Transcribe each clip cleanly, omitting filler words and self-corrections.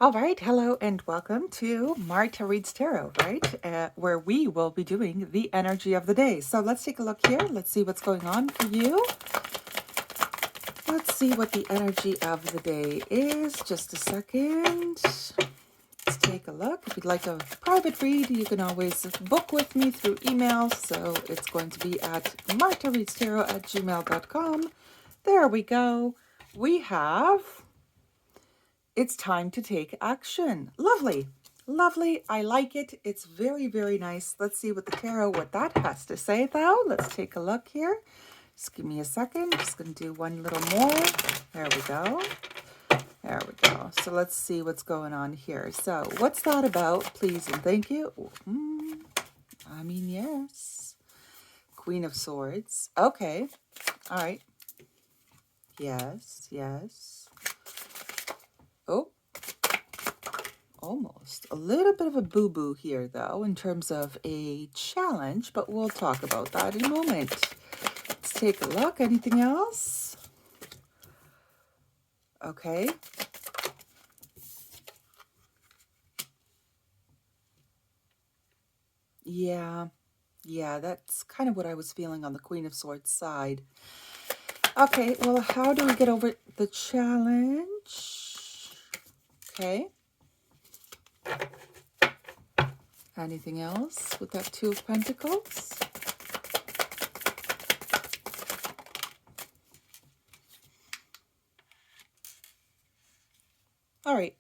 All right, hello and welcome to Marta Reads Tarot, right? Where we will be doing the energy of the day. So let's take a look here. Let's see what's going on for you. Let's see what the energy of the day is. Just a second. Let's take a look. If you'd like a private read, you can always book with me through email. So it's going to be at martareadstarot@gmail.com. There we go. We have It's time to take action. Lovely. Lovely. I like it. It's very, very nice. Let's see what the tarot, what that has to say though. Let's take a look here. Just give me a second. Just going to do one little more. There we go. There we go. So let's see what's going on here. So what's that about? Please and thank you. Yes. Queen of Swords. Okay. All right. Yes. Yes. Oh. Almost. A little bit of a boo-boo here, though, in terms of a challenge, but we'll talk about that in a moment. Let's take a look. Anything else? Okay. Yeah, that's kind of what I was feeling on the Queen of Swords side. Okay, well, how do we get over the challenge? Okay. Anything else with that Two of Pentacles? All right.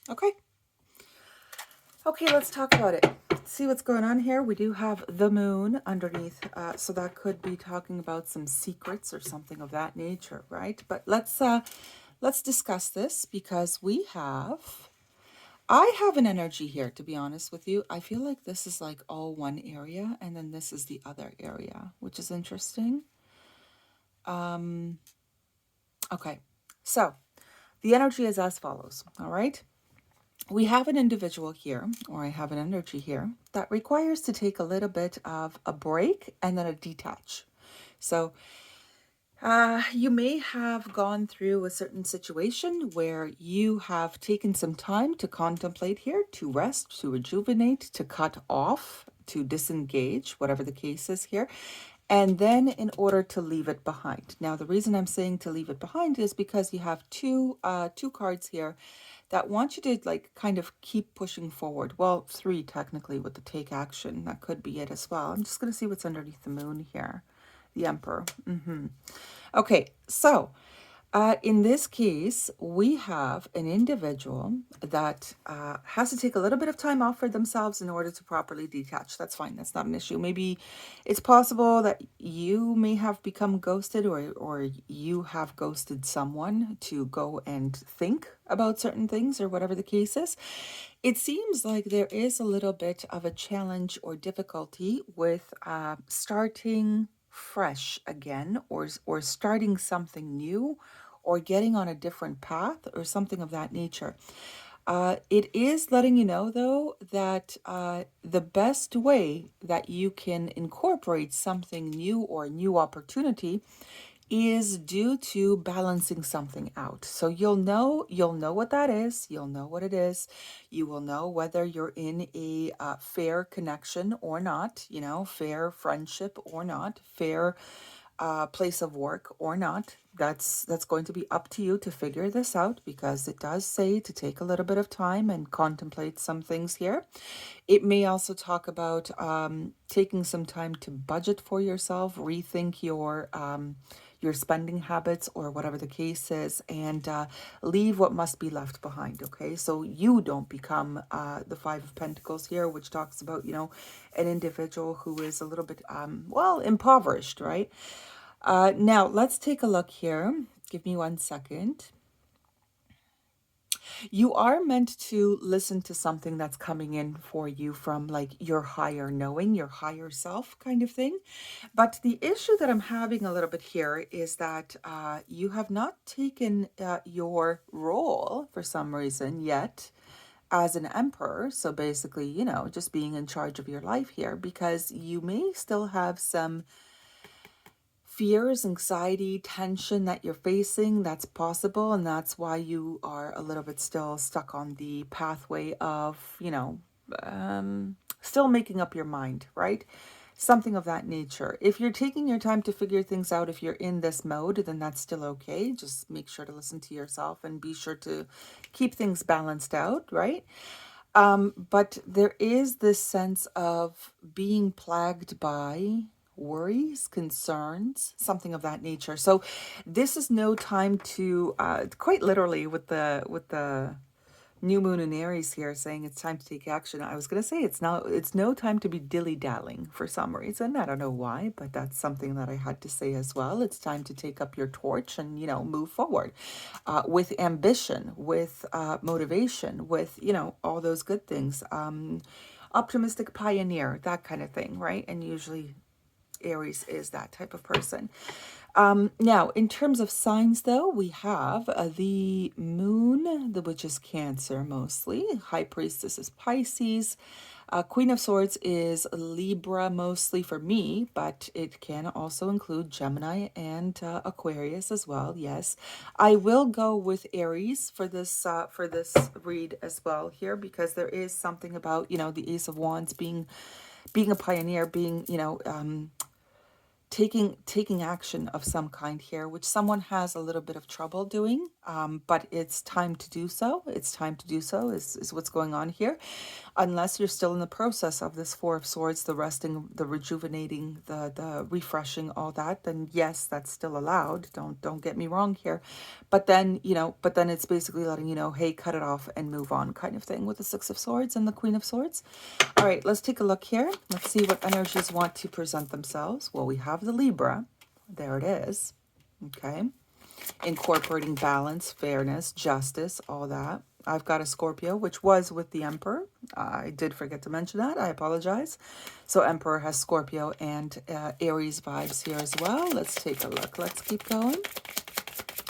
Okay. Okay, let's talk about it. See what's going on here. We do have the moon underneath, so that could be talking about some secrets or something of that nature, right? But let's discuss this because I have an energy here, to be honest with you. I feel like this is like all one area, and then this is the other area, which is interesting. Okay, so the energy is as follows, all right? We have an individual here, or I have an energy here, that requires to take a little bit of a break and then a detach. So you may have gone through a certain situation where you have taken some time to contemplate here, to rest, to rejuvenate, to cut off, to disengage, whatever the case is here. And then in order to leave it behind. Now, the reason I'm saying to leave it behind is because you have two cards here that want you to like kind of keep pushing forward. Well, three technically with the take action. That could be it as well. I'm just going to see what's underneath the moon here. The Emperor. Okay, so in this case, we have an individual that has to take a little bit of time off for themselves in order to properly detach. That's fine. That's not an issue. Maybe it's possible that you may have become ghosted or you have ghosted someone to go and think about certain things or whatever the case is. It seems like there is a little bit of a challenge or difficulty with starting fresh again or starting something new or getting on a different path or something of that nature. It is letting you know, though, that the best way that you can incorporate something new or a new opportunity is due to balancing something out. So you'll know what that is. You'll know what it is. You will know whether you're in a fair connection or not, fair friendship or not, fair place of work or not. That's going to be up to you to figure this out because it does say to take a little bit of time and contemplate some things here. It may also talk about taking some time to budget for yourself, rethink your spending habits or whatever the case is, and leave what must be left behind. Okay, so you don't become the Five of Pentacles here, which talks about an individual who is a little bit impoverished, right? Now let's take a look here. Give me 1 second. You are meant to listen to something that's coming in for you from like your higher knowing, your higher self kind of thing. But the issue that I'm having a little bit here is that you have not taken your role for some reason yet as an emperor. So basically, just being in charge of your life here because you may still have some fears, anxiety, tension that you're facing. That's possible, and that's why you are a little bit still stuck on the pathway of, still making up your mind, right? Something of that nature. If you're taking your time to figure things out, if you're in this mode, then that's still okay. Just make sure to listen to yourself and be sure to keep things balanced out, right? But there is this sense of being plagued by worries, concerns, something of that nature. So this is no time to, quite literally with the new moon in Aries here saying it's time to take action. I was going to say it's no time to be dilly-dallying for some reason. I don't know why, but that's something that I had to say as well. It's time to take up your torch and, move forward with ambition, with motivation, with, all those good things. Optimistic pioneer, that kind of thing, right? And usually Aries is that type of person. Now, in terms of signs, though, we have the moon, which is Cancer mostly. High Priestess is Pisces. Queen of Swords is Libra mostly for me, but it can also include Gemini and Aquarius as well. Yes, I will go with Aries for this read as well here, because there is something about the Ace of Wands being a pioneer, being taking action of some kind here, which someone has a little bit of trouble doing, but it's time to do so. It's time to do so is what's going on here. Unless you're still in the process of this Four of Swords, the resting, the rejuvenating, the refreshing, all that, then yes, that's still allowed. Don't get me wrong here. But then, it's basically letting you know, hey, cut it off and move on kind of thing with the Six of Swords and the Queen of Swords. All right, let's take a look here. Let's see what energies want to present themselves. Well, we have the Libra. There it is. Okay. Incorporating balance, fairness, justice, all that. I've got a Scorpio, which was with the Emperor. I did forget to mention that. I apologize. So Emperor has Scorpio and Aries vibes here as well. Let's take a look. Let's keep going.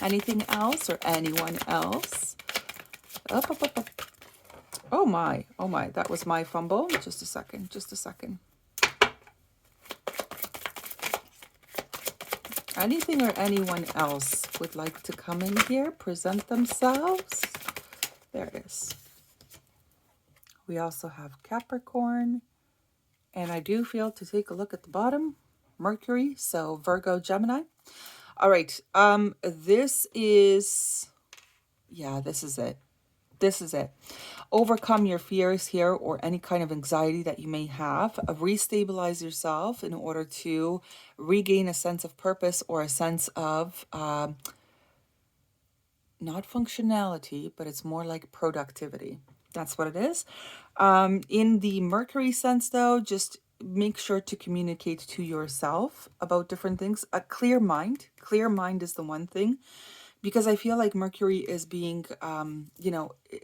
Anything else or anyone else? Up, up, up, up. Oh my, that was my fumble. Just a second. Anything or anyone else would like to come in here, present themselves? There it is. We also have Capricorn. And I do feel to take a look at the bottom, Mercury, so Virgo, Gemini. All right, this is it. This is it. Overcome your fears here or any kind of anxiety that you may have. Restabilize yourself in order to regain a sense of purpose or a sense of not functionality, but it's more like productivity. That's what it is. In the Mercury sense, though, just make sure to communicate to yourself about different things. A clear mind. Clear mind is the one thing. Because I feel like Mercury is being,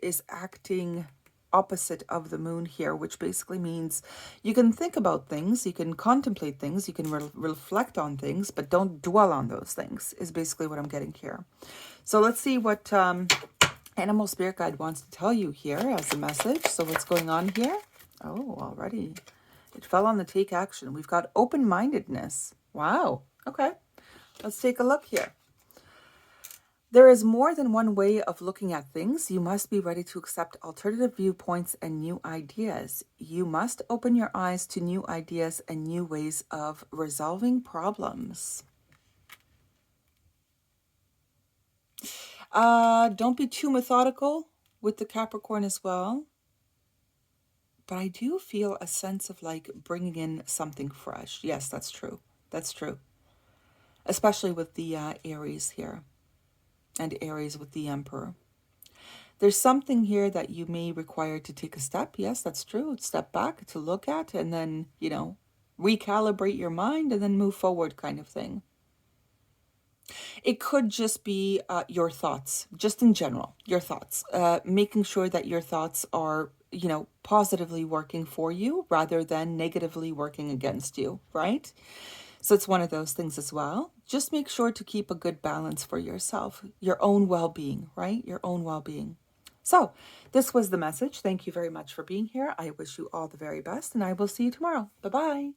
is acting opposite of the moon here, which basically means you can think about things, you can contemplate things, you can reflect on things, but don't dwell on those things, is basically what I'm getting here. So let's see what Animal Spirit Guide wants to tell you here as a message. So what's going on here? Oh, already. It fell on the take action. We've got open-mindedness. Wow. Okay. Let's take a look here. There is more than one way of looking at things. You must be ready to accept alternative viewpoints and new ideas. You must open your eyes to new ideas and new ways of resolving problems. Don't be too methodical with the Capricorn as well. But I do feel a sense of like bringing in something fresh. Yes, that's true. That's true. Especially with the Aries here. And Aries with the Emperor. There's something here that you may require to take a step. Yes, that's true. Step back to look at and then, recalibrate your mind and then move forward kind of thing. It could just be your thoughts, just in general, your thoughts. Making sure that your thoughts are, positively working for you rather than negatively working against you, right? So it's one of those things as well. Just make sure to keep a good balance for yourself, your own well-being, right? Your own well-being. So this was the message. Thank you very much for being here. I wish you all the very best, and I will see you tomorrow. Bye-bye.